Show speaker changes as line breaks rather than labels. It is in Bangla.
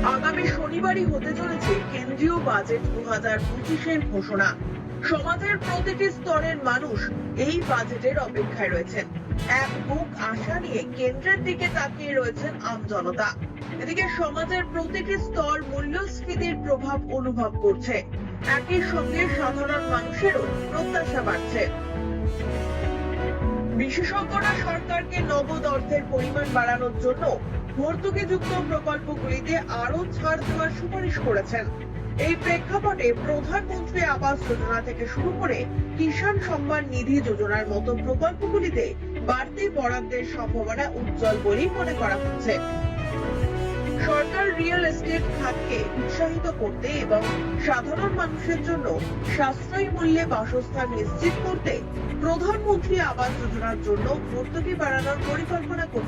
আগামী শনিবারই হতে চলেছে কেন্দ্রীয় বাজেট 2025-এর ঘোষণা। সমাজের প্রতিটি স্তরের মানুষ এই বাজেটের অপেক্ষায় রয়েছেন। এক বুক আশা নিয়ে কেন্দ্রের দিকে তাকিয়ে রয়েছেন আমজনতা। এদিকে সমাজের প্রতিটি স্তর মূল্যস্ফীতির প্রভাব অনুভব করছে। একই সঙ্গে সাধারণ মানুষেরও প্রত্যাশা বাড়ছে। বিশেষজ্ঞরা সরকারকে নগদ অর্থের পরিমাণ বাড়ানোর জন্য ভর্তুকিযুক্ত প্রকল্পগুলিতে আরো ছাড় দেওয়ার সুপারিশ করেছেন। এই প্রেক্ষাপটে প্রধানমন্ত্রী আবাস যোজনা থেকে শুরু করে কিষাণ সম্মান নিধি যোজনার মতো প্রকল্পগুলিতে বাড়তি বরাদ্দের সম্ভাবনা উজ্জ্বল বলেই মনে করা হচ্ছে। সরকার রিয়েল এস্টেট খাতকে উৎসাহিত করতে এবং সাধারণ মানুষের জন্য সাশ্রয়ী মূল্যে বাসস্থান নিশ্চিত করতে প্রধানমন্ত্রী আবাস যোজনার জন্য ভর্তুকি বাড়ানোর পরিকল্পনা করতে